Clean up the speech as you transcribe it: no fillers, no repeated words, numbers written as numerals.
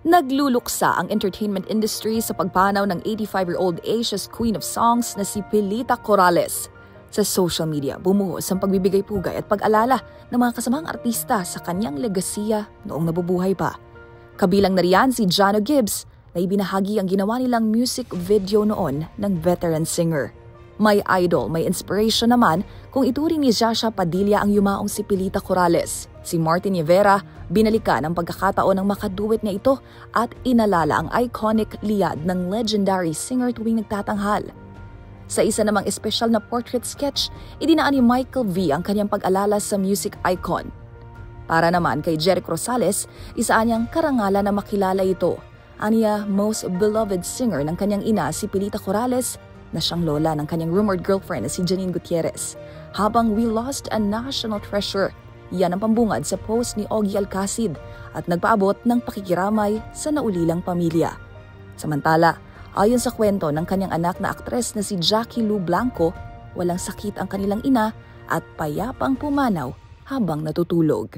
Nagluluksa ang entertainment industry sa pagpanaw ng 85-year-old Asia's Queen of Songs na si Pilita Corrales. Sa social media, bumuhos ang pagbibigay pugay at pag-alala ng mga kasamang artista sa kanyang legasiya noong nabubuhay pa. Kabilang na riyan si Jano Gibbs na ibinahagi ang ginawa nilang music video noon ng veteran singer. May idol, may inspiration naman kung ituring ni Jasha Padilla ang yumaong si Pilita Corrales. Si Martin Rivera, binalikan ang pagkakataon ng makaduet niya ito at inalala ang iconic liad ng legendary singer tuwing nagtatanghal. Sa isa namang espesyal na portrait sketch, idinaan ni Michael V ang kanyang pag-alala sa music icon. Para naman kay Jeric Rosales, isa niyang karangalan na makilala ito. Aniya, most beloved singer ng kanyang ina si Pilita Corrales na siyang lola ng kanyang rumored girlfriend na si Janine Gutierrez. Habang we lost a national treasure, yan ang pambungad sa post ni Ogie Alcacid at nagpaabot ng pakikiramay sa naulilang pamilya. Samantala, ayon sa kwento ng kanyang anak na aktres na si Jackie Lou Blanco, walang sakit ang kanilang ina at payapang pumanaw habang natutulog.